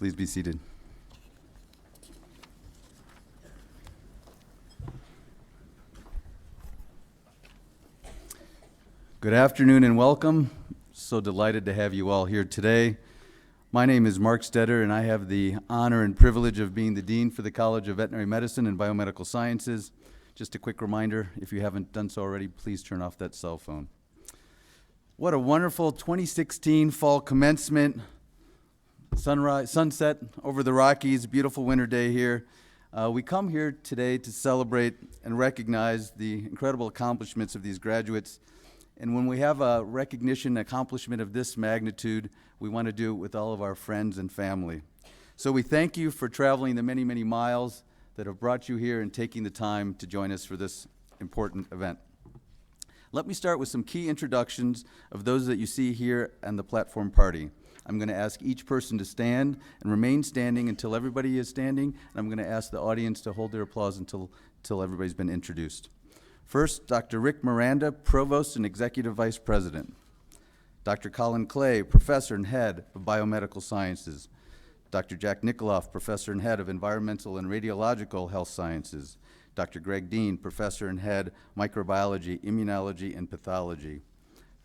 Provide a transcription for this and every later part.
Please be seated. Good afternoon and welcome. So delighted to have you all here today. My name is Mark Stetter, and I have the honor and privilege of being the Dean for the College of Veterinary Medicine and Biomedical Sciences. Just a quick reminder, if you haven't done so already, please turn off that cell phone. What a wonderful 2016 fall commencement. Sunset over the Rockies, beautiful winter day here. We come here today to celebrate and recognize the incredible accomplishments of these graduates. And when we have a recognition accomplishment of this magnitude, we want to do it with all of our friends and family. So we thank you for traveling the many, many miles that have brought you here and taking the time to join us for this important event. Let me start with some key introductions of those that you see here and the platform party. I'm going to ask each person to stand and remain standing until everybody is standing, and I'm going to ask the audience to hold their applause until everybody's been introduced. First, Dr. Rick Miranda, Provost and Executive Vice President. Dr. Colin Clay, Professor and Head of Biomedical Sciences. Dr. Jack Nikoloff, Professor and Head of Environmental and Radiological Health Sciences. Dr. Greg Dean, Professor and Head, Microbiology, Immunology, and Pathology.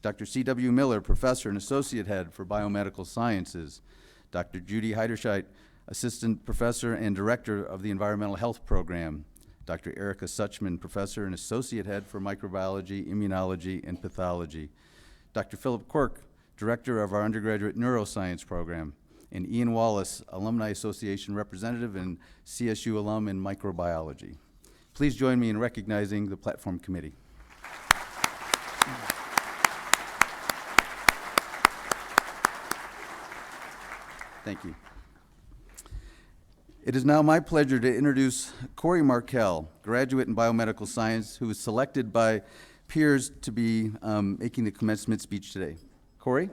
Dr. C.W. Miller, Professor and Associate Head for Biomedical Sciences. Dr. Judy Heiderscheit, Assistant Professor and Director of the Environmental Health Program. Dr. Erica Suchman, Professor and Associate Head for Microbiology, Immunology, and Pathology. Dr. Philip Quirk, Director of our Undergraduate Neuroscience Program. And Ian Wallace, Alumni Association Representative and CSU alum in Microbiology. Please join me in recognizing the Platform Committee. Thank you. It is now my pleasure to introduce Corey Markell, graduate in biomedical science, who was selected by peers to be making the commencement speech today. Corey?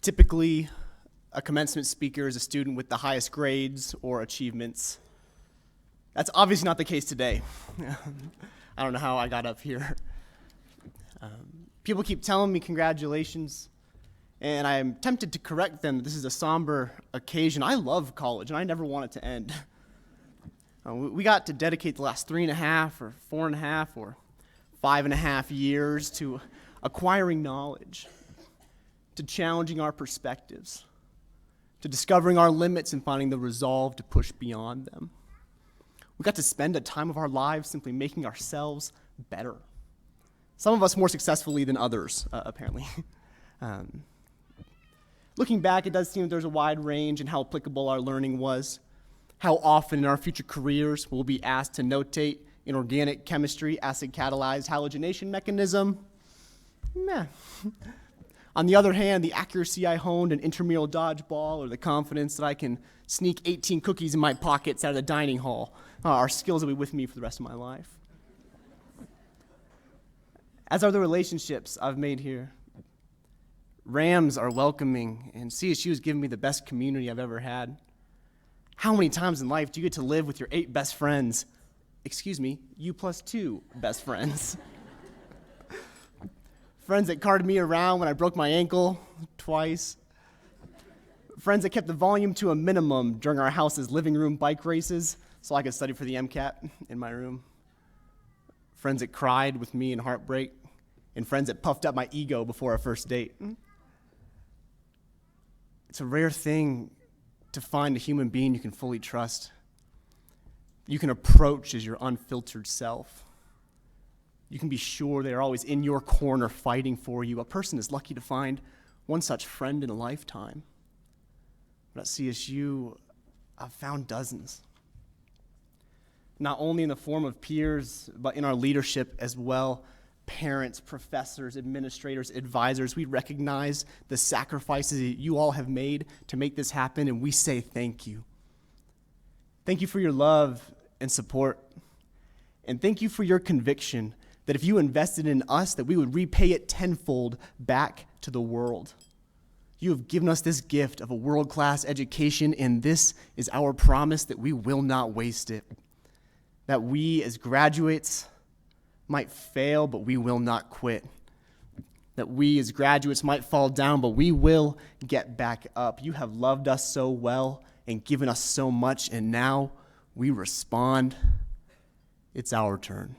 Typically, a commencement speaker is a student with the highest grades or achievements. That's obviously not the case today. I don't know how I got up here. People keep telling me congratulations, and I am tempted to correct them that this is a somber occasion. I love college, and I never want it to end. We got to dedicate the last 3.5 or 4.5 or 5.5 years to acquiring knowledge, to challenging our perspectives, to discovering our limits and finding the resolve to push beyond them. We got to spend a time of our lives simply making ourselves better. Some of us more successfully than others, apparently. Looking back, it does seem that there's a wide range in how applicable our learning was. How often in our future careers we'll be asked to notate an organic chemistry acid-catalyzed halogenation mechanism. Meh. On the other hand, the accuracy I honed in intramural dodgeball or the confidence that I can sneak 18 cookies in my pockets out of the dining hall are skills that will be with me for the rest of my life. As are the relationships I've made here. Rams are welcoming, and CSU has given me the best community I've ever had. How many times in life do you get to live with your 8 best friends? Excuse me, you plus 2 best friends. Friends that carted me around when I broke my ankle twice. Friends that kept the volume to a minimum during our house's living room bike races so I could study for the MCAT in my room. Friends that cried with me in heartbreak, and friends that puffed up my ego before a first date. It's a rare thing to find a human being you can fully trust. You can approach as your unfiltered self. You can be sure they are always in your corner fighting for you. A person is lucky to find one such friend in a lifetime. But at CSU, I've found dozens. Not only in the form of peers, but in our leadership as well. Parents, professors, administrators, advisors, we recognize the sacrifices that you all have made to make this happen, and we say thank you. Thank you for your love and support. And thank you for your conviction that if you invested in us, that we would repay it tenfold back to the world. You have given us this gift of a world-class education, and this is our promise that we will not waste it. that we as graduates might fail, but we will not quit. That we as graduates might fall down, but we will get back up. You have loved us so well and given us so much, and now we respond. It's our turn.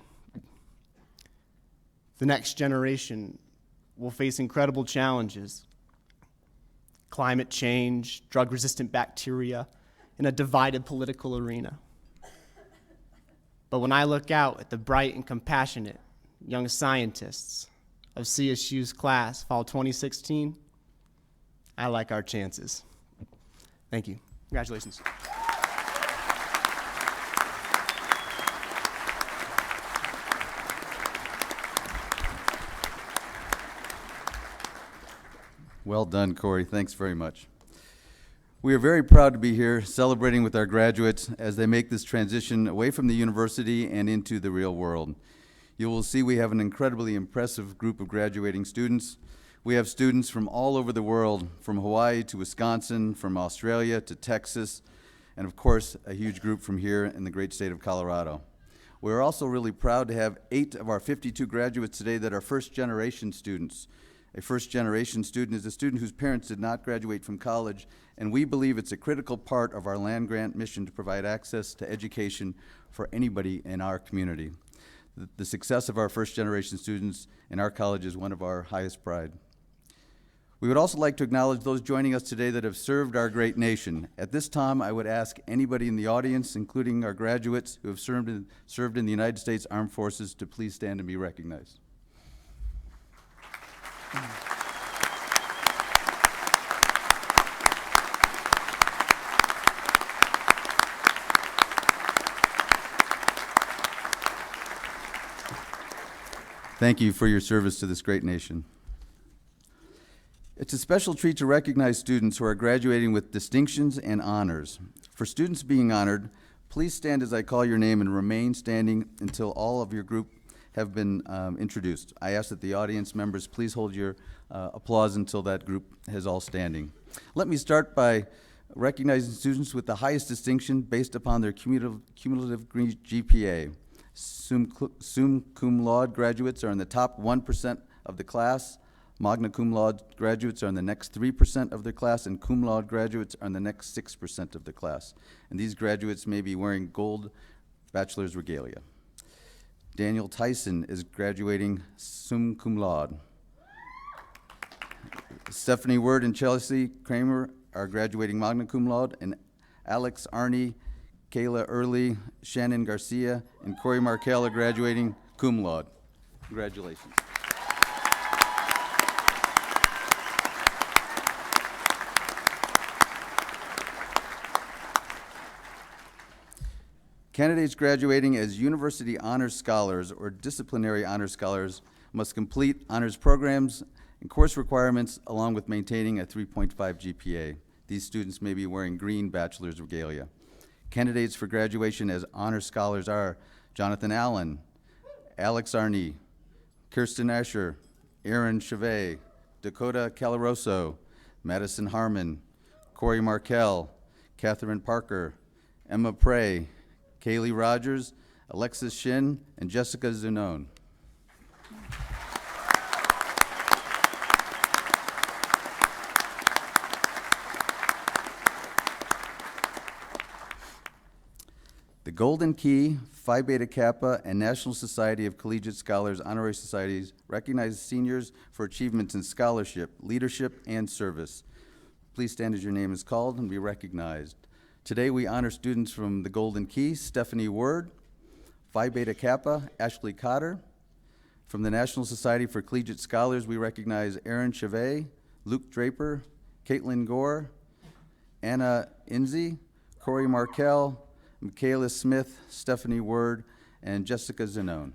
The next generation will face incredible challenges. Climate change, drug-resistant bacteria, in a divided political arena. But when I look out at the bright and compassionate young scientists of CSU's class, fall 2016, I like our chances. Thank you. Congratulations. Well done, Corey. Thanks very much. We are very proud to be here celebrating with our graduates as they make this transition away from the university and into the real world. You will see we have an incredibly impressive group of graduating students. We have students from all over the world, from Hawaii to Wisconsin, from Australia to Texas, and of course, a huge group from here in the great state of Colorado. We're also really proud to have 8 of our 52 graduates today that are first-generation students. A first-generation student is a student whose parents did not graduate from college, and we believe it's a critical part of our land-grant mission to provide access to education for anybody in our community. The success of our first-generation students in our college is one of our highest pride. We would also like to acknowledge those joining us today that have served our great nation. At this time, I would ask anybody in the audience, including our graduates who have served in the United States Armed Forces, to please stand and be recognized. Thank you for your service to this great nation. It's a special treat to recognize students who are graduating with distinctions and honors. For students being honored, please stand as I call your name and remain standing until all of your group have been introduced. I ask that the audience members please hold your applause until that group has all standing. Let me start by recognizing students with the highest distinction based upon their cumulative GPA. Summa cum laude graduates are in the top 1% of the class. Magna cum laude graduates are in the next 3% of their class, and cum laude graduates are in the next 6% of the class. And these graduates may be wearing gold bachelor's regalia. Daniel Tyson is graduating summa cum laude. Stephanie Word and Chelsea Kramer are graduating magna cum laude, and Alex Arney, Kayla Early, Shannon Garcia, and Corey Markell are graduating cum laude. Congratulations. Candidates graduating as University Honors Scholars or Disciplinary Honors Scholars must complete honors programs and course requirements along with maintaining a 3.5 GPA. These students may be wearing green bachelor's regalia. Candidates for graduation as honors scholars are Jonathan Allen, Alex Arney, Kirsten Asher, Aaron Chevet, Dakota Calaroso, Madison Harmon, Corey Markell, Catherine Parker, Emma Prey, Kaylee Rogers, Alexis Shin, and Jessica Zanone. The Golden Key, Phi Beta Kappa, and National Society of Collegiate Scholars Honorary Societies recognize seniors for achievements in scholarship, leadership, and service. Please stand as your name is called and be recognized. Today we honor students from the Golden Key, Stephanie Word, Phi Beta Kappa, Ashley Cotter. From the National Society for Collegiate Scholars, we recognize Aaron Chevet, Luke Draper, Caitlin Gore, Anna Inzi, Corey Markell, Michaela Smith, Stephanie Word, and Jessica Zanone.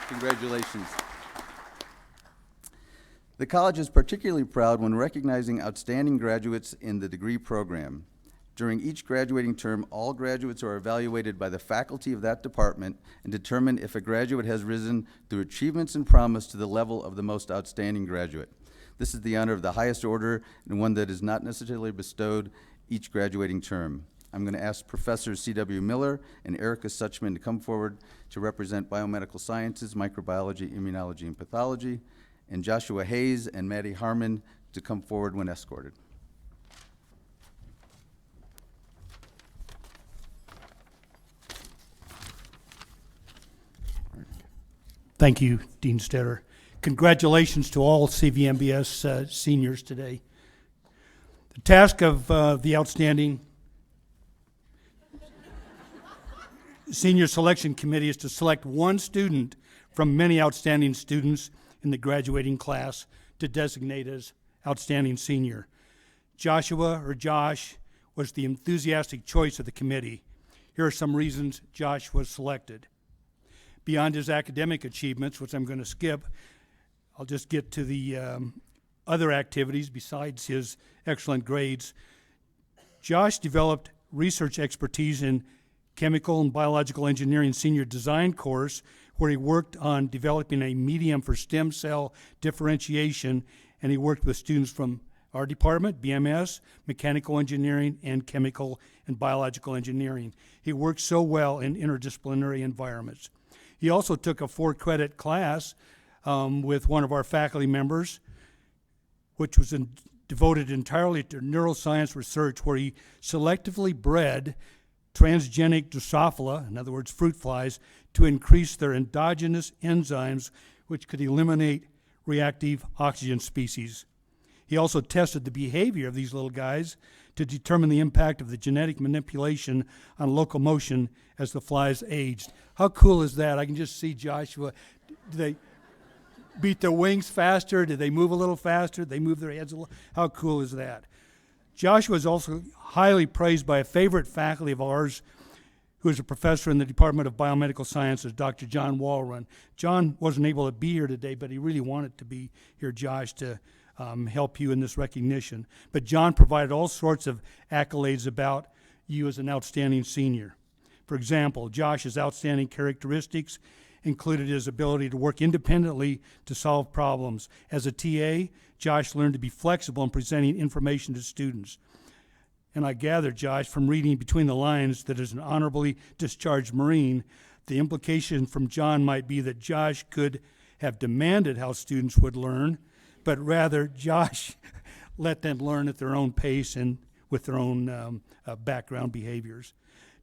Congratulations. The college is particularly proud when recognizing outstanding graduates in the degree program. During each graduating term, all graduates are evaluated by the faculty of that department and determine if a graduate has risen through achievements and promise to the level of the most outstanding graduate. This is the honor of the highest order and one that is not necessarily bestowed each graduating term. I'm going to ask Professors C.W. Miller and Erica Suchman to come forward to represent biomedical sciences, microbiology, immunology, and pathology, and Joshua Hayes and Maddie Harmon to come forward when escorted. Thank you, Dean Stetter. Congratulations to all CVMBS seniors today. The task of the outstanding Senior Selection Committee is to select one student from many outstanding students in the graduating class to designate as outstanding senior. Joshua, or Josh, was the enthusiastic choice of the committee. Here are some reasons Josh was selected. Beyond his academic achievements, which I'm going to skip, I'll just get to the other activities besides his excellent grades. Josh developed research expertise in chemical and biological engineering senior design course, where he worked on developing a medium for stem cell differentiation, and he worked with students from our department, BMS, mechanical engineering, and chemical and biological engineering. He worked so well in interdisciplinary environments. He also took a 4-credit class with one of our faculty members, which was devoted entirely to neuroscience research, where he selectively bred transgenic Drosophila, in other words, fruit flies, to increase their endogenous enzymes, which could eliminate reactive oxygen species. He also tested the behavior of these little guys to determine the impact of the genetic manipulation on locomotion as the flies aged. How cool is that? I can just see Joshua. Do they beat their wings faster? Do they move a little faster? Do they move their heads a little? How cool is that? Joshua is also highly praised by a favorite faculty of ours, who is a professor in the Department of Biomedical Sciences, Dr. John Walrun. John wasn't able to be here today, but he really wanted to be here, Josh, to help you in this recognition. But John provided all sorts of accolades about you as an outstanding senior. For example, Josh's outstanding characteristics included his ability to work independently to solve problems. As a TA, Josh learned to be flexible in presenting information to students. And I gather, Josh, from reading between the lines that as an honorably discharged Marine, the implication from John might be that Josh could have demanded how students would learn, but rather Josh let them learn at their own pace and with their own background behaviors.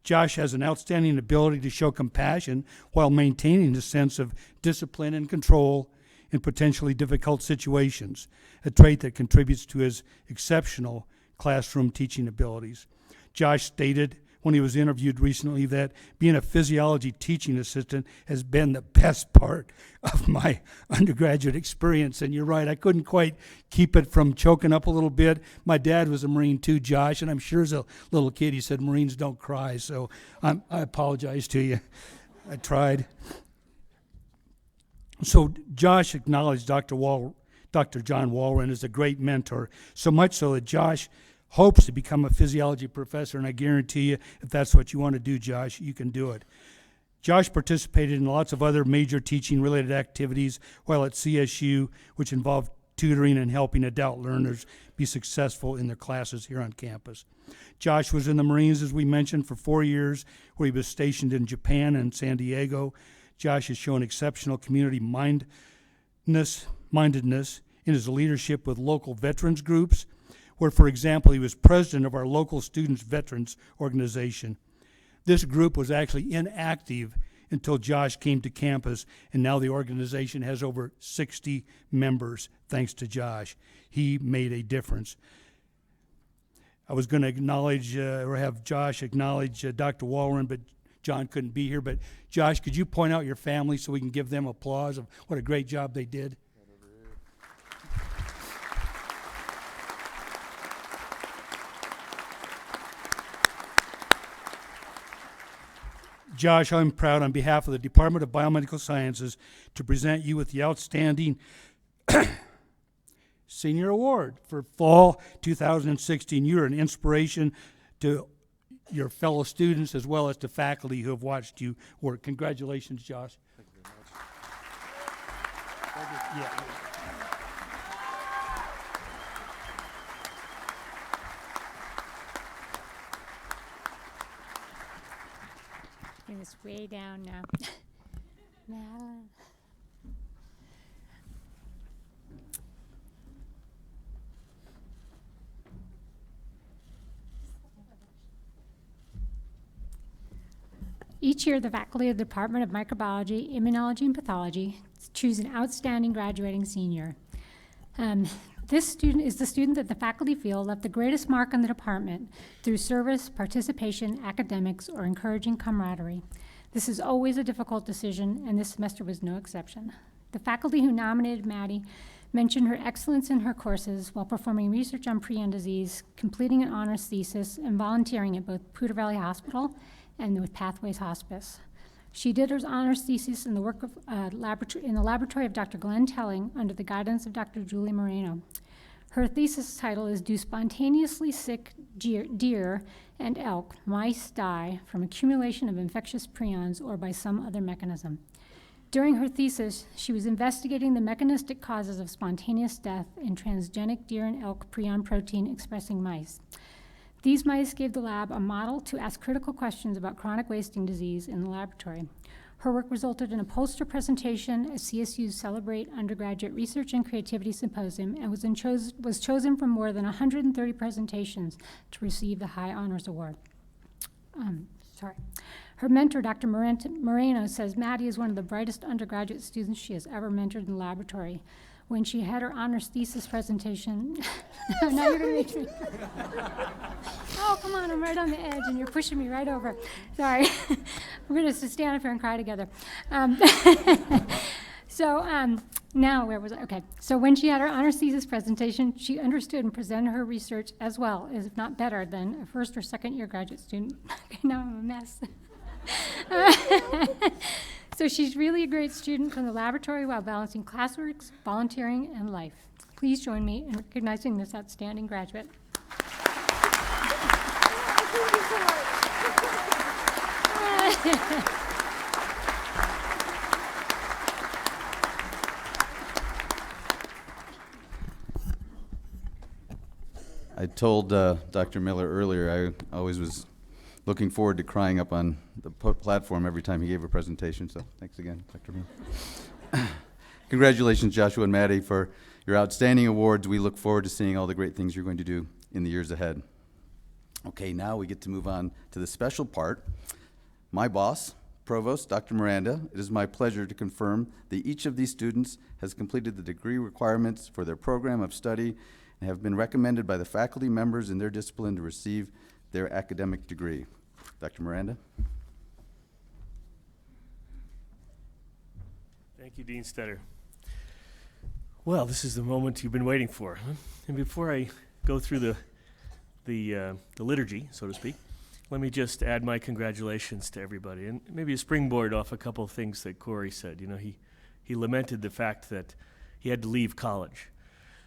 Josh has an outstanding ability to show compassion while maintaining a sense of discipline and control in potentially difficult situations, a trait that contributes to his exceptional classroom teaching abilities. Josh stated when he was interviewed recently that being a physiology teaching assistant has been the best part of my undergraduate experience. And you're right, I couldn't quite keep it from choking up a little bit. My dad was a Marine too, Josh, and I'm sure as a little kid he said Marines don't cry, so I apologize to you. I tried. So Josh acknowledged Dr. John Walrun as a great mentor, so much so that Josh hopes to become a physiology professor, and I guarantee you, if that's what you want to do, Josh, you can do it. Josh participated in lots of other major teaching-related activities while at CSU, which involved tutoring and helping adult learners be successful in their classes here on campus. Josh was in the Marines, as we mentioned, for 4 years, where he was stationed in Japan and San Diego. Josh has shown exceptional community mindedness in his leadership with local veterans groups, where, for example, he was president of our local students' veterans organization. This group was actually inactive until Josh came to campus, and now the organization has over 60 members, thanks to Josh. He made a difference. I was going to acknowledge or have Josh acknowledge Dr. Walrun, but John couldn't be here. But Josh, could you point out your family so we can give them applause of what a great job they did? Josh, I'm proud on behalf of the Department of Biomedical Sciences to present you with the outstanding Senior Award for Fall 2016. You're an inspiration to your fellow students as well as to faculty who have watched you work. Congratulations, Josh. Thank you very much. Yeah. Bring this way down now. Madeline. Each year, the faculty of the Department of Microbiology, Immunology, and Pathology choose an outstanding graduating senior. This student is the student that the faculty feel left the greatest mark on the department through service, participation, academics, or encouraging camaraderie. This is always a difficult decision, and this semester was no exception. The faculty who nominated Maddie mentioned her excellence in her courses while performing research on prion disease, completing an honors thesis, and volunteering at both Poudre Valley Hospital and with Pathways Hospice. She did her honors thesis in the work of in the laboratory of Dr. Glenn Telling under the guidance of Dr. Julie Moreno. Her thesis title is Do Spontaneously Sick Deer and Elk Mice Die from Accumulation of Infectious Prions or by Some Other Mechanism? During her thesis, she was investigating the mechanistic causes of spontaneous death in transgenic deer and elk prion protein expressing mice. These mice gave the lab a model to ask critical questions about chronic wasting disease in the laboratory. Her work resulted in a poster presentation at CSU's Celebrate Undergraduate Research and Creativity Symposium and was chosen from more than 130 presentations to receive the High Honors Award. Her mentor, Dr. Moreno, says Maddie is one of the brightest undergraduate students she has ever mentored in the laboratory. When she had her honors thesis presentation, now you're gonna make me. Oh, come on, I'm right on the edge and you're pushing me right over. Sorry, we're gonna stand up here and cry together. Now where was I? Okay, so when she had her honors thesis presentation, she understood and presented her research as well, if not better than a first or second year graduate student. Okay, now I'm a mess. So she's really a great student from the laboratory while balancing classwork, volunteering, and life. Please join me in recognizing this outstanding graduate. I told Dr. Miller earlier I always was looking forward to crying up on the platform every time he gave a presentation, so thanks again, Dr. Miller. Congratulations, Joshua and Maddie, for your outstanding awards. We look forward to seeing all the great things you're going to do in the years ahead. Okay, now we get to move on to the special part. My boss, Provost Dr. Miranda, it is my pleasure to confirm that each of these students has completed the degree requirements for their program of study and have been recommended by the faculty members in their discipline to receive their academic degree. Dr. Miranda. Thank you, Dean Stetter. Well, this is the moment you've been waiting for. Huh? And before I go through the liturgy, so to speak, let me just add my congratulations to everybody, and maybe a springboard off a couple of things that Corey said. You know, he lamented the fact that he had to leave college,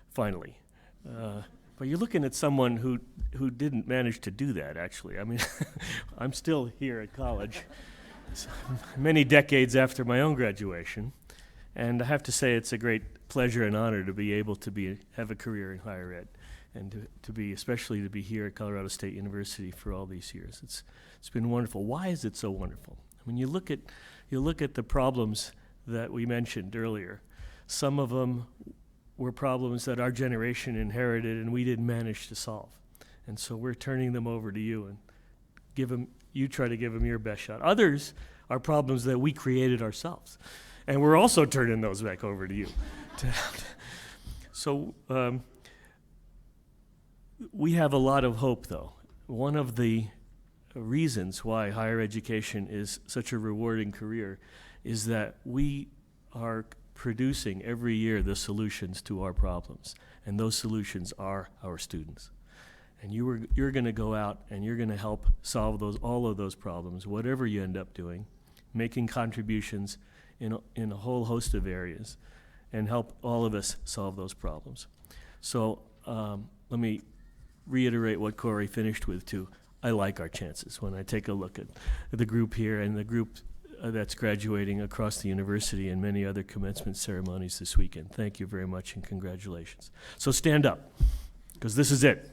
finally. But you're looking at someone who didn't manage to do that, actually. I mean, I'm still here at college, many decades after my own graduation, and I have to say it's a great pleasure and honor to be able to have a career in higher ed, and especially to be here at Colorado State University for all these years. It's been wonderful. Why is it so wonderful? When you look at the problems that we mentioned earlier, some of them were problems that our generation inherited and we didn't manage to solve. And so we're turning them over to you and you try to give them your best shot. Others are problems that we created ourselves. And we're also turning those back over to you. So we have a lot of hope, though. One of the reasons why higher education is such a rewarding career is that we are producing every year the solutions to our problems, and those solutions are our students. And you're going to go out and you're going to help solve all of those problems, whatever you end up doing, making contributions in a whole host of areas, and help all of us solve those problems. So let me reiterate what Corey finished with too. I like our chances when I take a look at the group here and the group that's graduating across the university and many other commencement ceremonies this weekend. Thank you very much and congratulations. So stand up, because this is it.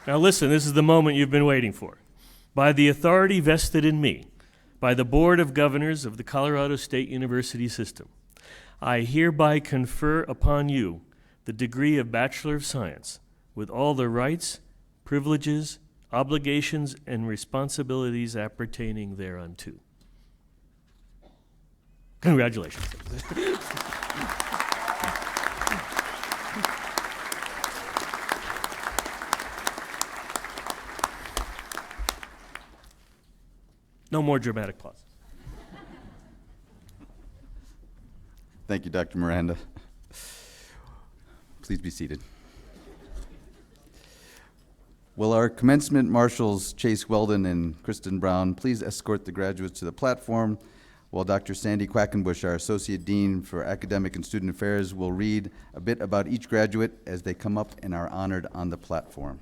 Now listen, this is the moment you've been waiting for. By the authority vested in me, by the Board of Governors of the Colorado State University System, I hereby confer upon you the degree of Bachelor of Science with all the rights, privileges, obligations, and responsibilities appertaining thereunto. Congratulations. No more dramatic pause. Thank you, Dr. Miranda. Please be seated. Will our commencement marshals, Chase Weldon and Kristen Brown, please escort the graduates to the platform while Dr. Sandy Quackenbush, our Associate Dean for Academic and Student Affairs, will read a bit about each graduate as they come up and are honored on the platform.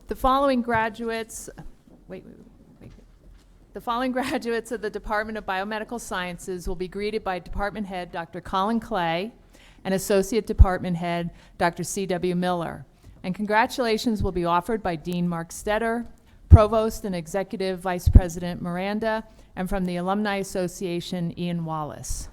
The following graduates, The following graduates of the Department of Biomedical Sciences will be greeted by Department Head Dr. Colin Clay and Associate Department Head Dr. C.W. Miller. And congratulations will be offered by Dean Mark Stetter, Provost and Executive Vice President Miranda, and from the Alumni Association, Ian Wallace.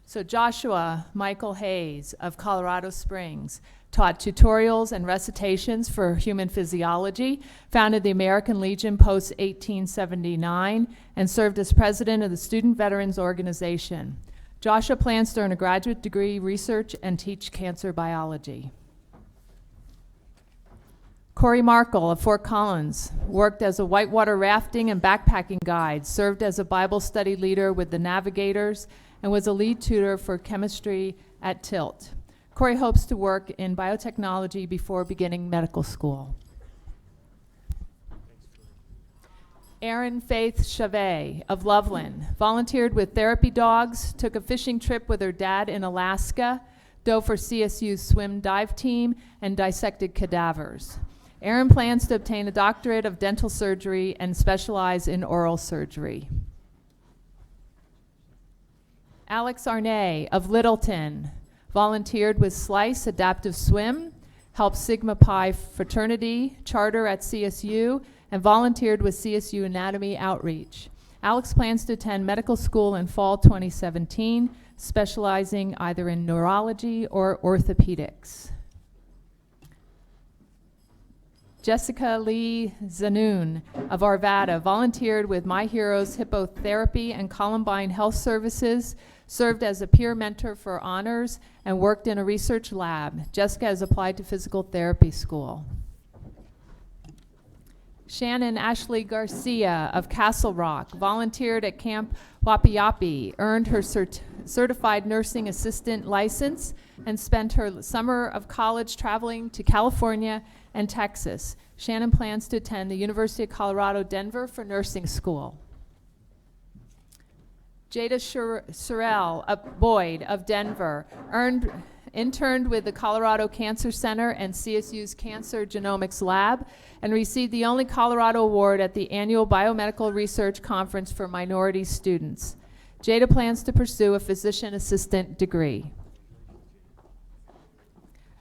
So Joshua Michael Hayes of Colorado Springs taught tutorials and recitations for human physiology, founded the American Legion post-1879, and served as president of the Student Veterans Organization. Joshua plans to earn a graduate degree, research, and teach cancer biology. Corey Markle of Fort Collins worked as a whitewater rafting and backpacking guide, served as a Bible study leader with the Navigators, and was a lead tutor for chemistry at Tilt. Corey hopes to work in biotechnology before beginning medical school. Erin Faith Chavez of Loveland volunteered with therapy dogs, took a fishing trip with her dad in Alaska, dove for CSU's swim dive team, and dissected cadavers. Erin plans to obtain a doctorate of dental surgery and specialize in oral surgery. Alex Arnay of Littleton volunteered with Slice Adaptive Swim, helped Sigma Pi Fraternity charter at CSU, and volunteered with CSU Anatomy Outreach. Alex plans to attend medical school in fall 2017, specializing either in neurology or orthopedics. Jessica Lee Zanoon of Arvada volunteered with My Heroes Hippotherapy and Columbine Health Services, served as a peer mentor for honors, and worked in a research lab. Jessica has applied to physical therapy school. Shannon Ashley Garcia of Castle Rock volunteered at Camp Wapiapi, earned her certified nursing assistant license, and spent her summer of college traveling to California and Texas. Shannon plans to attend the University of Colorado Denver for nursing school. Jada Sorrell Boyd of Denver interned with the Colorado Cancer Center and CSU's Cancer Genomics Lab, and received the only Colorado award at the annual Biomedical Research Conference for minority students. Jada plans to pursue a physician assistant degree.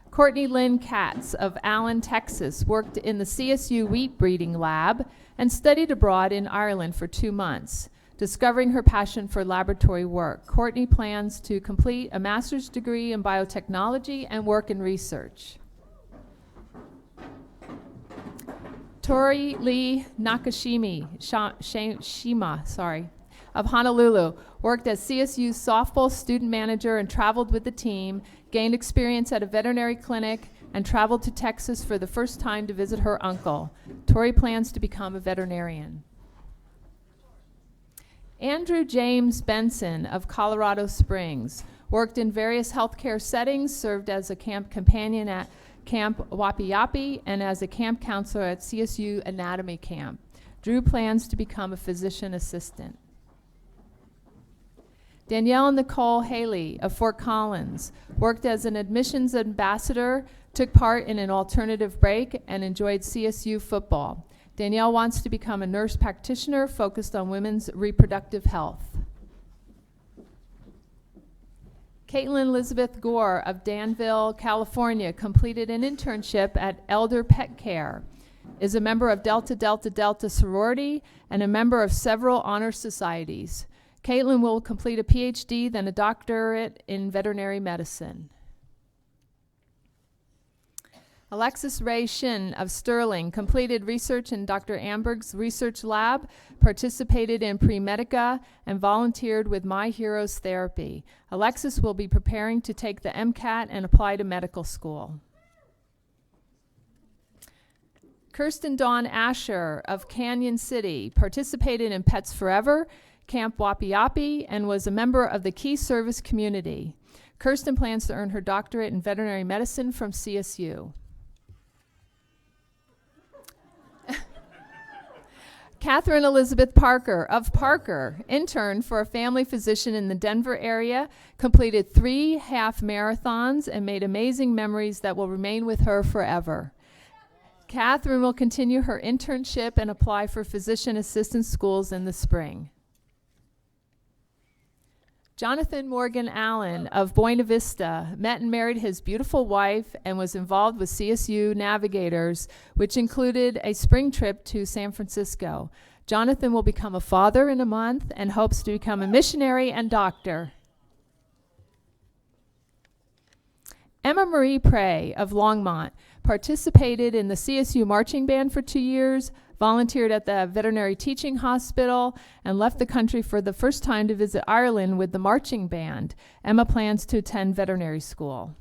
Courtney Lynn Katz of Allen, Texas, worked in the CSU wheat breeding lab and studied abroad in Ireland for 2 months. Discovering her passion for laboratory work, Courtney plans to complete a master's degree in biotechnology and work in research. Tori Lee Nakashima of Honolulu worked as CSU's softball student manager and traveled with the team, gained experience at a veterinary clinic, and traveled to Texas for the first time to visit her uncle. Tori plans to become a veterinarian. Andrew James Benson of Colorado Springs worked in various healthcare settings, served as a camp companion at Camp Wapiapi and as a camp counselor at CSU Anatomy Camp. Drew plans to become a physician assistant. Danielle Nicole Haley of Fort Collins worked as an admissions ambassador, took part in an alternative break, and enjoyed CSU football. Danielle wants to become a nurse practitioner focused on women's reproductive health. Caitlin Elizabeth Gore of Danville, California, completed an internship at Elder Pet Care, is a member of Delta Delta Delta sorority, and a member of several honor societies. Caitlin will complete a PhD, then a doctorate in veterinary medicine. Alexis Ray Shin of Sterling completed research in Dr. Amberg's research lab, participated in Pre-Medica, and volunteered with My Heroes Therapy. Alexis will be preparing to take the MCAT and apply to medical school. Kirsten Dawn Asher of Canyon City participated in Pets Forever, Camp Wapi Yapi, and was a member of the Key Service community. Kirsten plans to earn her doctorate in veterinary medicine from CSU. Catherine Elizabeth Parker of Parker interned for a family physician in the Denver area, completed 3 half marathons, and made amazing memories that will remain with her forever. Catherine will continue her internship and apply for physician assistant schools in the spring. Jonathan Morgan Allen of Buena Vista met and married his beautiful wife and was involved with CSU Navigators, which included a spring trip to San Francisco. Jonathan will become a father in a month and hopes to become a missionary and doctor. Emma Marie Prey of Longmont participated in the CSU marching band for 2 years, volunteered at the Veterinary Teaching Hospital, and left the country for the first time to visit Ireland with the marching band. Emma plans to attend veterinary school.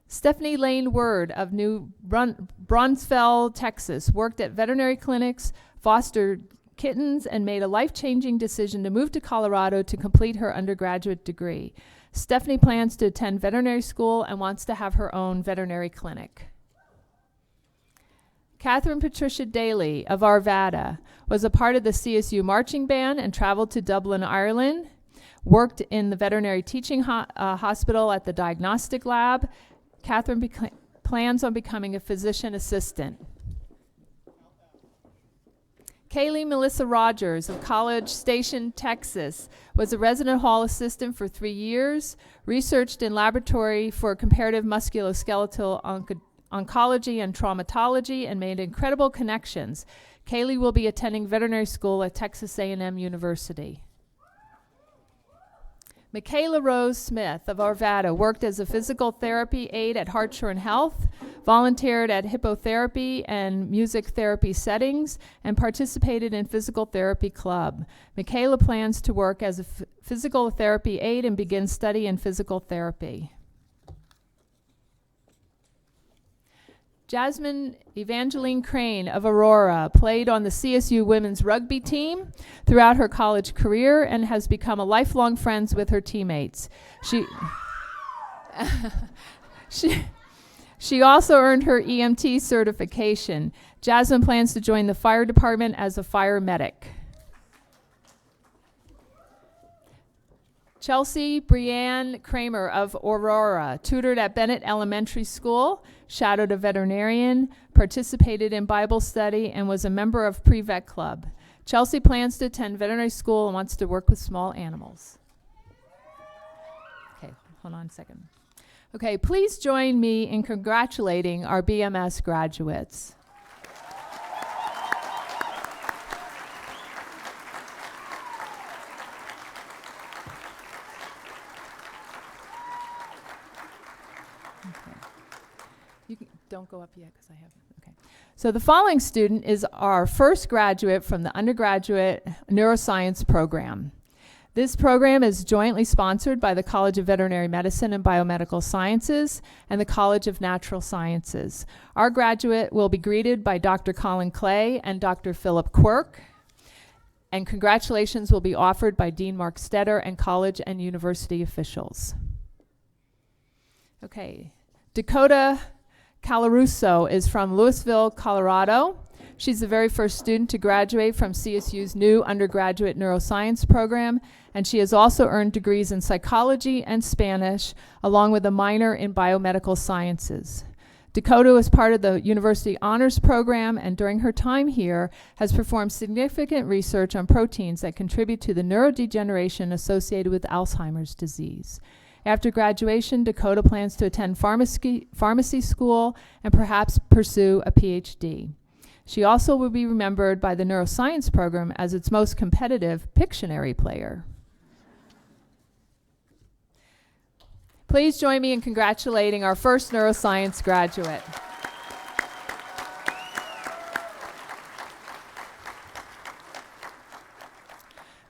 Stephanie Lane Word of New Brunsfeld, Texas, worked at veterinary clinics, fostered kittens, and made a life-changing decision to move to Colorado to complete her undergraduate degree. Stephanie plans to attend veterinary school and wants to have her own veterinary clinic. Catherine Patricia Daly of Arvada was a part of the CSU marching band and traveled to Dublin, Ireland, worked in the veterinary teaching hospital at the diagnostic lab. Catherine plans on becoming a physician assistant. Kaylee Melissa Rogers of College Station, Texas, was a resident hall assistant for 3 years, researched in laboratory for comparative musculoskeletal oncology and traumatology, and made incredible connections. Kaylee will be attending veterinary school at Texas A&M University. Michaela Rose Smith of Arvada worked as a physical therapy aide at Hartshorn Health, volunteered at hippotherapy and music therapy settings, and participated in physical therapy club. Michaela plans to work as a physical therapy aide and begin study in physical therapy. Jasmine Evangeline Crane of Aurora played on the CSU women's rugby team throughout her college career and has become a lifelong friend with her teammates. She also earned her EMT certification. Jasmine plans to join the fire department as a fire medic. Chelsea Brianne Kramer of Aurora tutored at Bennett Elementary School, shadowed a veterinarian, participated in Bible study, and was a member of Pre-Vet Club. Chelsea plans to attend veterinary school and wants to work with small animals. Okay, hold on a second. Okay, please join me in congratulating our BMS graduates. Don't go up yet because I haven't. Okay. So the following student is our first graduate from the undergraduate neuroscience program. This program is jointly sponsored by the College of Veterinary Medicine and Biomedical Sciences and the College of Natural Sciences. Our graduate will be greeted by Dr. Colin Clay and Dr. Philip Quirk, and congratulations will be offered by Dean Mark Stetter and college and university officials. Okay, Dakota Calaruso is from Louisville, Colorado. She's the very first student to graduate from CSU's new undergraduate neuroscience program, and she has also earned degrees in psychology and Spanish, along with a minor in biomedical sciences. Dakota was part of the University Honors Program, and during her time here has performed significant research on proteins that contribute to the neurodegeneration associated with Alzheimer's disease. After graduation, Dakota plans to attend pharmacy school and perhaps pursue a PhD. She also will be remembered by the neuroscience program as its most competitive Pictionary player. Please join me in congratulating our first neuroscience graduate.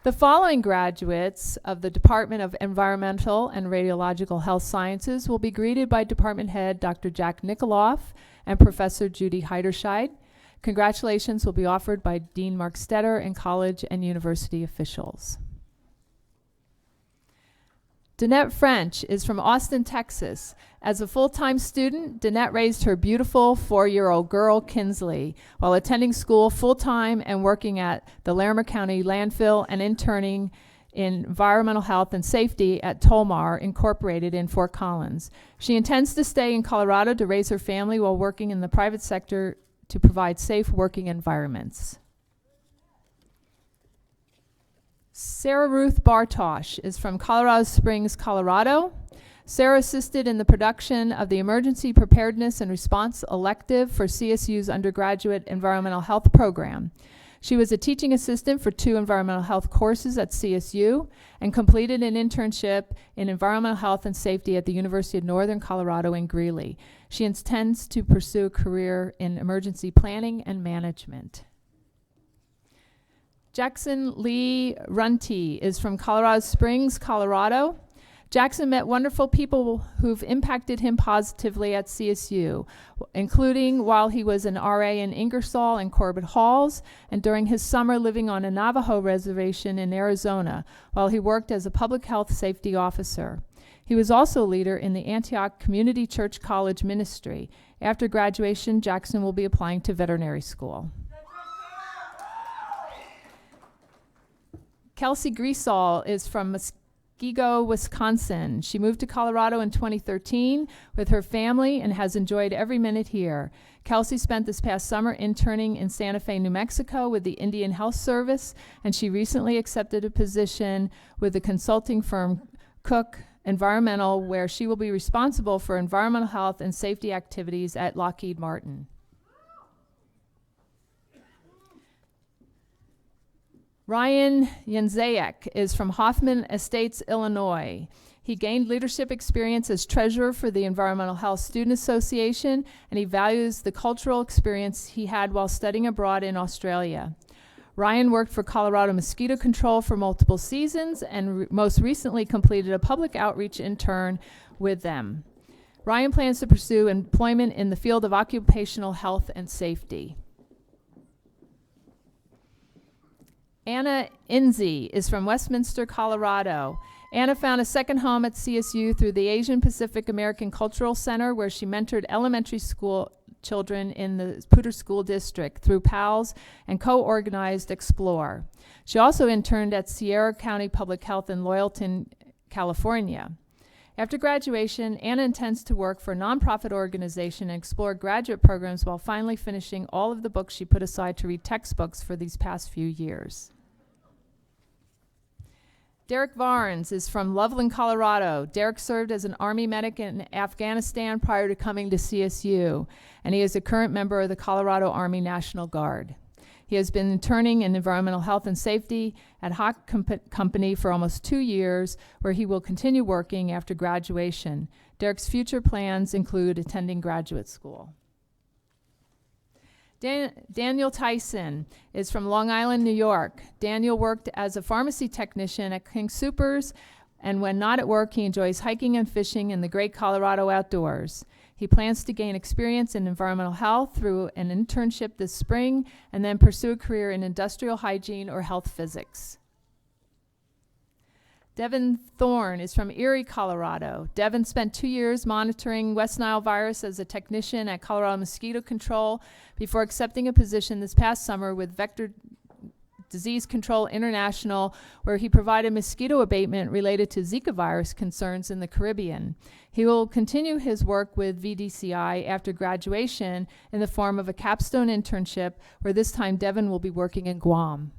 The following graduates of the Department of Environmental and Radiological Health Sciences will be greeted by Department Head Dr. Jack Nikoloff and Professor Judy Heiderscheid. Congratulations will be offered by Dean Mark Stetter and college and university officials. Danette French is from Austin, Texas. As a full-time student, Danette raised her beautiful 4-year-old girl, Kinsley, while attending school full-time and working at the Larimer County landfill and interning in environmental health and safety at Tolmar Incorporated in Fort Collins. She intends to stay in Colorado to raise her family while working in the private sector to provide safe working environments. Sarah Ruth Bartosh is from Colorado Springs, Colorado. Sarah assisted in the production of the Emergency Preparedness and Response elective for CSU's undergraduate environmental health program. She was a teaching assistant for 2 environmental health courses at CSU and completed an internship in environmental health and safety at the University of Northern Colorado in Greeley. She intends to pursue a career in emergency planning and management. Jackson Lee Runty is from Colorado Springs, Colorado. Jackson met wonderful people who've impacted him positively at CSU, including while he was an RA in Ingersoll and Corbett Halls, and during his summer living on a Navajo reservation in Arizona, while he worked as a public health safety officer. He was also a leader in the Antioch Community Church College ministry. After graduation, Jackson will be applying to veterinary school. Kelsey Griesall is from Muskego, Wisconsin. She moved to Colorado in 2013 with her family and has enjoyed every minute here. Kelsey spent this past summer interning in Santa Fe, New Mexico with the Indian Health Service, and she recently accepted a position with the consulting firm Cook Environmental, where she will be responsible for environmental health and safety activities at Lockheed Martin. Ryan Jędrzejek is from Hoffman Estates, Illinois. He gained leadership experience as treasurer for the Environmental Health Student Association, and he values the cultural experience he had while studying abroad in Australia. Ryan worked for Colorado Mosquito Control for multiple seasons and most recently completed a public outreach intern with them. Ryan plans to pursue employment in the field of occupational health and safety. Anna Inzi is from Westminster, Colorado. Anna found a second home at CSU through the Asian Pacific American Cultural Center, where she mentored elementary school children in the Poudre School District through PALS and co-organized Explore. She also interned at Sierra County Public Health in Loyalton, California. After graduation, Anna intends to work for a nonprofit organization and explore graduate programs while finally finishing all of the books she put aside to read textbooks for these past few years. Derek Varnes is from Loveland, Colorado. Derek served as an Army medic in Afghanistan prior to coming to CSU, and he is a current member of the Colorado Army National Guard. He has been interning in environmental health and safety at Hawk Company for almost 2 years, where he will continue working after graduation. Derek's future plans include attending graduate school. Daniel Tyson is from Long Island, New York. Daniel worked as a pharmacy technician at King Soopers, and when not at work, he enjoys hiking and fishing in the great Colorado outdoors. He plans to gain experience in environmental health through an internship this spring and then pursue a career in industrial hygiene or health physics. Devin Thorne is from Erie, Colorado. Devin spent 2 years monitoring West Nile virus as a technician at Colorado Mosquito Control before accepting a position this past summer with Vector Disease Control International, where he provided mosquito abatement related to Zika virus concerns in the Caribbean. He will continue his work with VDCI after graduation in the form of a capstone internship, where this time Devin will be working in Guam.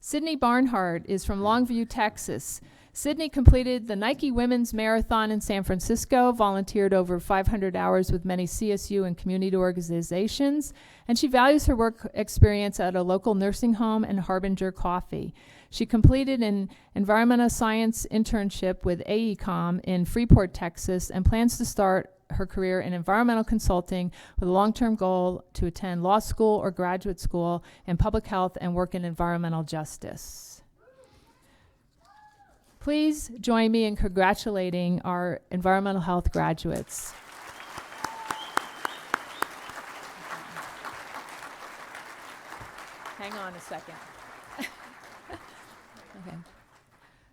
Sydney Barnhart is from Longview, Texas. Sydney completed the Nike Women's Marathon in San Francisco, volunteered over 500 hours with many CSU and community organizations, and she values her work experience at a local nursing home and Harbinger Coffee. She completed an environmental science internship with AECOM in Freeport, Texas, and plans to start her career in environmental consulting with a long-term goal to attend law school or graduate school in public health and work in environmental justice. Please join me in congratulating our environmental health graduates. Hang on a second. Okay.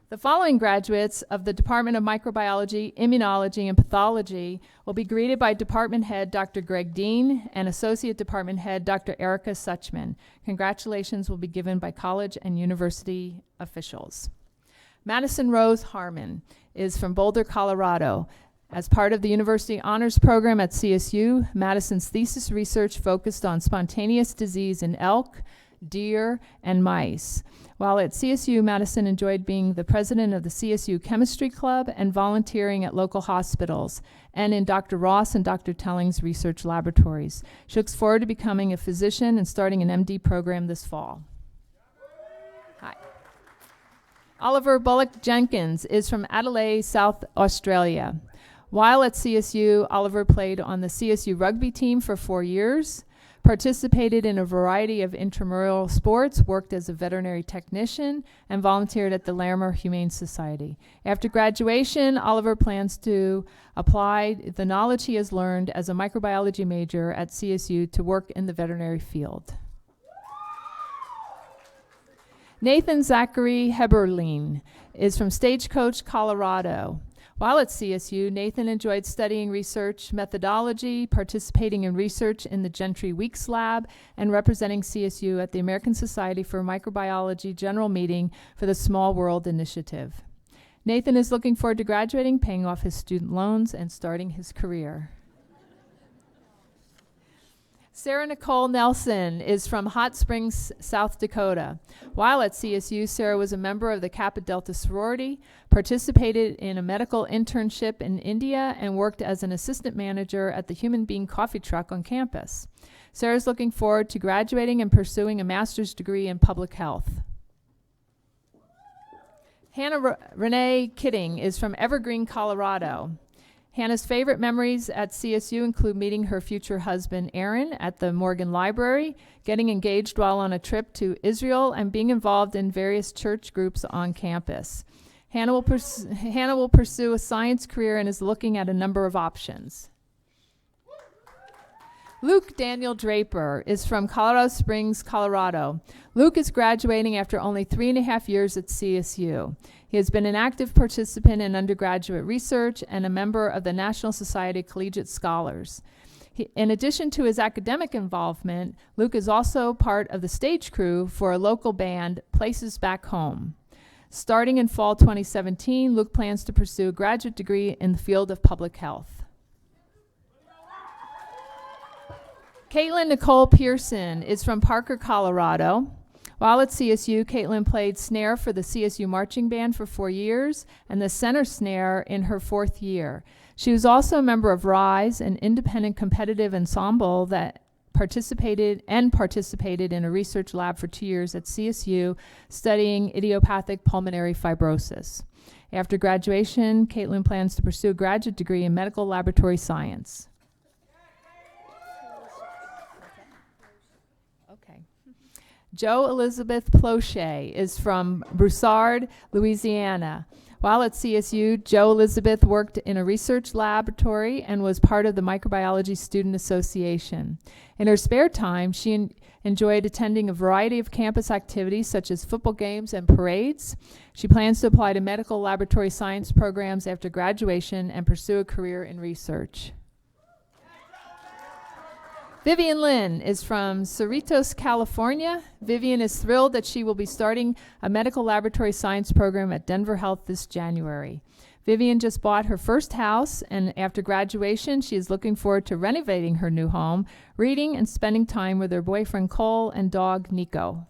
The following graduates of the Department of Microbiology, Immunology, and Pathology will be greeted by Department Head Dr. Greg Dean and Associate Department Head Dr. Erica Suchman. Congratulations will be given by college and university officials. Madison Rose Harmon is from Boulder, Colorado. As part of the University Honors Program at CSU, Madison's thesis research focused on spontaneous disease in elk, deer, and mice. While at CSU, Madison enjoyed being the president of the CSU Chemistry Club and volunteering at local hospitals and in Dr. Ross and Dr. Telling's research laboratories. She looks forward to becoming a physician and starting an MD program this fall. Hi. Oliver Bullock Jenkins is from Adelaide, South Australia. While at CSU, Oliver played on the CSU rugby team for 4 years, participated in a variety of intramural sports, worked as a veterinary technician, and volunteered at the Larimer Humane Society. After graduation, Oliver plans to apply the knowledge he has learned as a microbiology major at CSU to work in the veterinary field. Nathan Zachary Heberlein is from Stagecoach, Colorado. While at CSU, Nathan enjoyed studying research methodology, participating in research in the Gentry Weeks Lab, and representing CSU at the American Society for Microbiology General Meeting for the Small World Initiative. Nathan is looking forward to graduating, paying off his student loans, and starting his career. Sarah Nicole Nelson is from Hot Springs, South Dakota. While at CSU, Sarah was a member of the Kappa Delta sorority, participated in a medical internship in India, and worked as an assistant manager at the Human Bean Coffee Truck on campus. Sarah is looking forward to graduating and pursuing a master's degree in public health. Hannah Renee Kitting is from Evergreen, Colorado. Hannah's favorite memories at CSU include meeting her future husband, Aaron, at the Morgan Library, getting engaged while on a trip to Israel, and being involved in various church groups on campus. Hannah will pursue a science career and is looking at a number of options. Luke Daniel Draper is from Colorado Springs, Colorado. Luke is graduating after only 3.5 years at CSU. He has been an active participant in undergraduate research and a member of the National Society of Collegiate Scholars. In addition to his academic involvement, Luke is also part of the stage crew for a local band, Places Back Home. Starting in fall 2017, Luke plans to pursue a graduate degree in the field of public health. Caitlin Nicole Pearson is from Parker, Colorado. While at CSU, Caitlin played snare for the CSU marching band for 4 years and the center snare in her 4th year. She was also a member of RISE, an independent competitive ensemble that participated in a research lab for 2 years at CSU studying idiopathic pulmonary fibrosis. After graduation, Caitlin plans to pursue a graduate degree in medical laboratory science. Jo Elizabeth Plauché is from Broussard, Louisiana. While at CSU, Jo Elizabeth worked in a research laboratory and was part of the Microbiology Student Association. In her spare time, she enjoyed attending a variety of campus activities such as football games and parades. She plans to apply to medical laboratory science programs after graduation and pursue a career in research. Vivian Lynn is from Cerritos, California. Vivian is thrilled that she will be starting a medical laboratory science program at Denver Health this January. Vivian just bought her first house, and after graduation, she is looking forward to renovating her new home, reading, and spending time with her boyfriend Cole and dog Nico.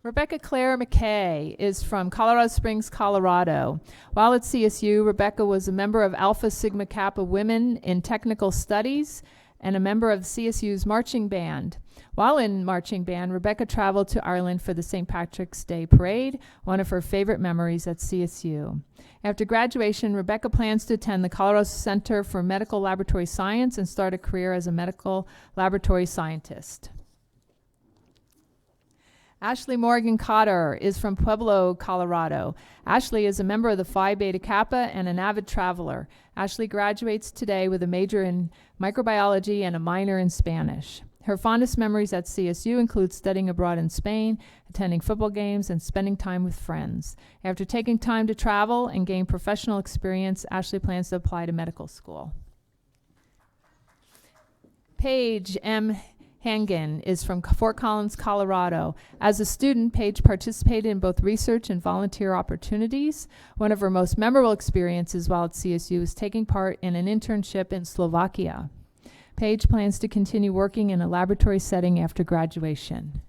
Rebecca Claire McKay is from Colorado Springs, Colorado. While at CSU, Rebecca was a member of Alpha Sigma Kappa Women in Technical Studies and a member of CSU's marching band. While in marching band, Rebecca traveled to Ireland for the St. Patrick's Day Parade, one of her favorite memories at CSU. After graduation, Rebecca plans to attend the Colorado Center for Medical Laboratory Science and start a career as a medical laboratory scientist. Ashley Morgan Cotter is from Pueblo, Colorado. Ashley is a member of the Phi Beta Kappa and an avid traveler. Ashley graduates today with a major in microbiology and a minor in Spanish. Her fondest memories at CSU include studying abroad in Spain, attending football games, and spending time with friends. After taking time to travel and gain professional experience, Ashley plans to apply to medical school. Paige M. Hangen is from Fort Collins, Colorado. As a student, Paige participated in both research and volunteer opportunities. One of her most memorable experiences while at CSU was taking part in an internship in Slovakia. Paige plans to continue working in a laboratory setting after graduation.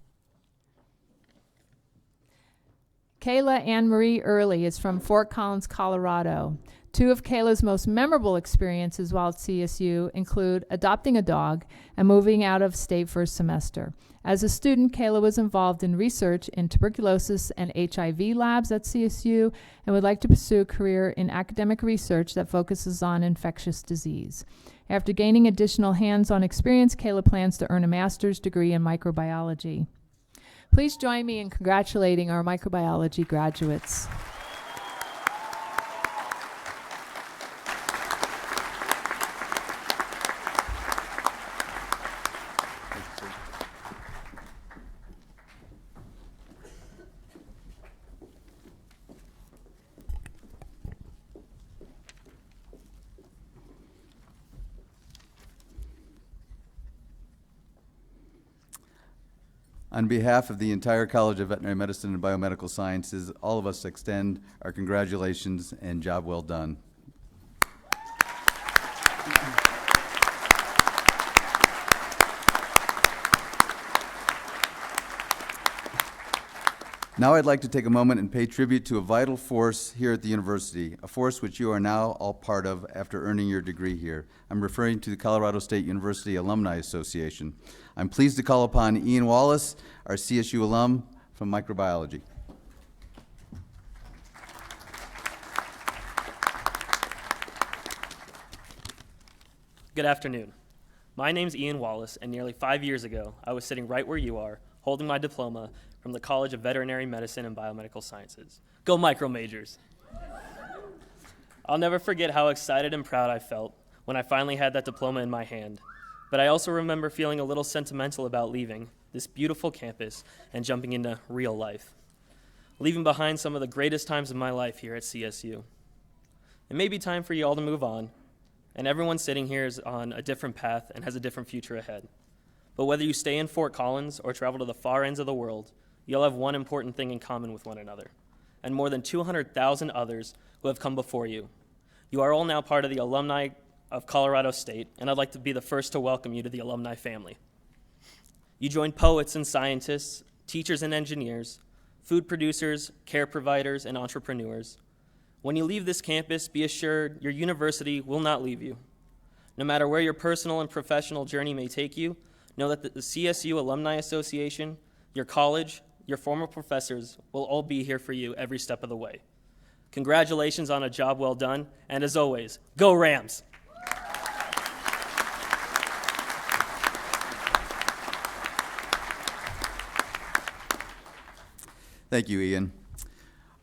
Kayla Ann Marie Early is from Fort Collins, Colorado. Two of Kayla's most memorable experiences while at CSU include adopting a dog and moving out of state for a semester. As a student, Kayla was involved in research in tuberculosis and HIV labs at CSU and would like to pursue a career in academic research that focuses on infectious disease. After gaining additional hands-on experience, Kayla plans to earn a master's degree in microbiology. Please join me in congratulating our microbiology graduates. On behalf of the entire College of Veterinary Medicine and Biomedical Sciences, all of us extend our congratulations and job well done. Now I'd like to take a moment and pay tribute to a vital force here at the university, a force which you are now all part of after earning your degree here. I'm referring to the Colorado State University Alumni Association. I'm pleased to call upon Ian Wallace, our CSU alum from microbiology. Good afternoon. My name's Ian Wallace, and nearly 5 years ago, I was sitting right where you are, holding my diploma from the College of Veterinary Medicine and Biomedical Sciences. Go micro majors! I'll never forget how excited and proud I felt when I finally had that diploma in my hand. But I also remember feeling a little sentimental about leaving this beautiful campus and jumping into real life, leaving behind some of the greatest times of my life here at CSU. It may be time for you all to move on, and everyone sitting here is on a different path and has a different future ahead. But whether you stay in Fort Collins or travel to the far ends of the world, you'll have one important thing in common with one another, and more than 200,000 others who have come before you. You are all now part of the alumni of Colorado State, and I'd like to be the first to welcome you to the alumni family. You joined poets and scientists, teachers and engineers, food producers, care providers, and entrepreneurs. When you leave this campus, be assured your university will not leave you. No matter where your personal and professional journey may take you, know that the CSU Alumni Association, your college, your former professors will all be here for you every step of the way. Congratulations on a job well done, and as always, go Rams! Thank you, Ian.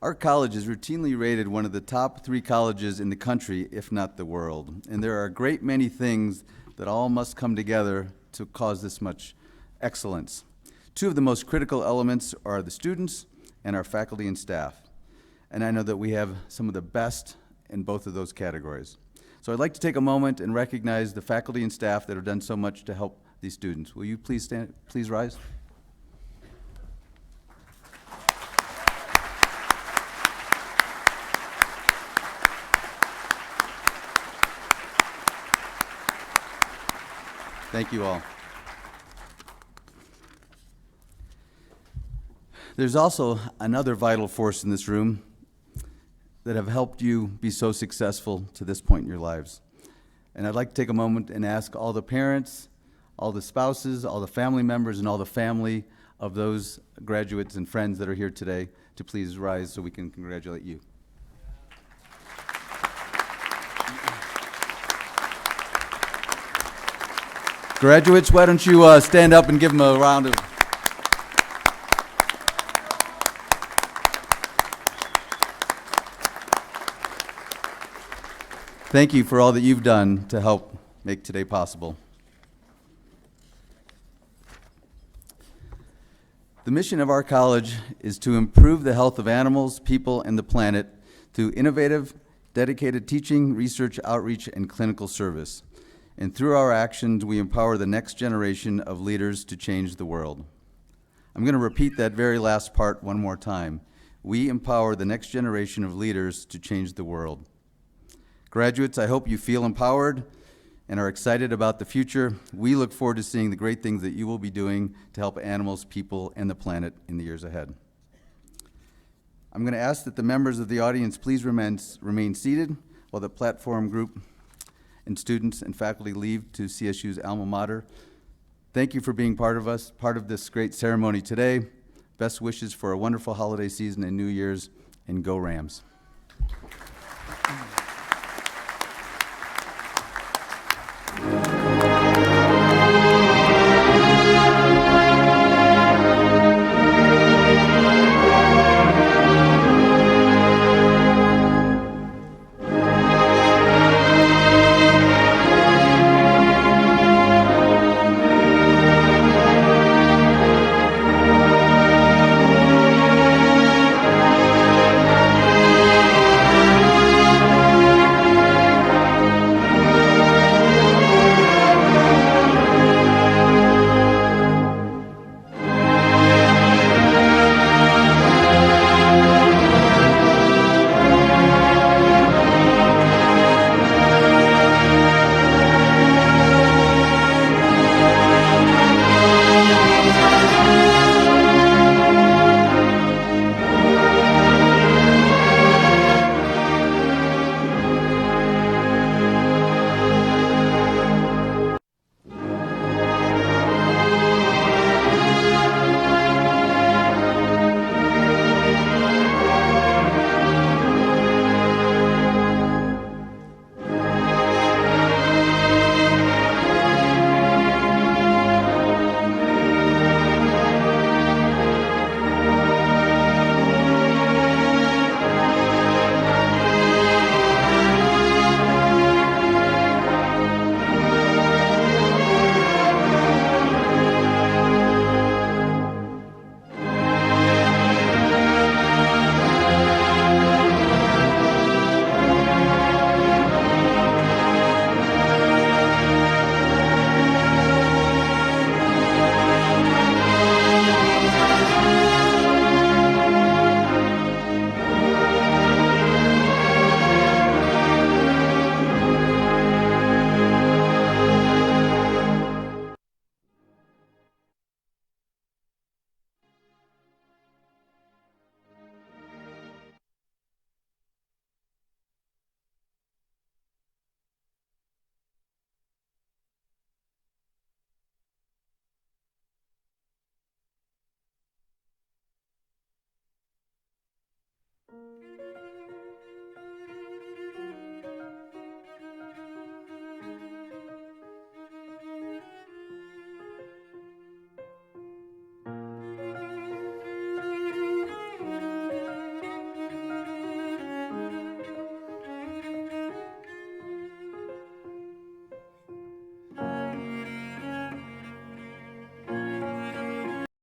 Our college is routinely rated one of the top 3 colleges in the country, if not the world. And there are a great many things that all must come together to cause this much excellence. 2 of the most critical elements are the students and our faculty and staff. And I know that we have some of the best in both of those categories. So I'd like to take a moment and recognize the faculty and staff that have done so much to help these students. Will you please rise? Thank you all. There's also another vital force in this room that have helped you be so successful to this point in your lives. And I'd like to take a moment and ask all the parents, all the spouses, all the family members, and all the family of those graduates and friends that are here today to please rise so we can congratulate you. Graduates, why don't you stand up and give them a round of... Thank you for all that you've done to help make today possible. The mission of our college is to improve the health of animals, people, and the planet through innovative, dedicated teaching, research, outreach, and clinical service. And through our actions, we empower the next generation of leaders to change the world. I'm going to repeat that very last part one more time. We empower the next generation of leaders to change the world. Graduates, I hope you feel empowered and are excited about the future. We look forward to seeing the great things that you will be doing to help animals, people, and the planet in the years ahead. I'm going to ask that the members of the audience please remain seated while the platform group and students and faculty leave to CSU's alma mater. Thank you for being part of this great ceremony today. Best wishes for a wonderful holiday season and New Year's, and go Rams.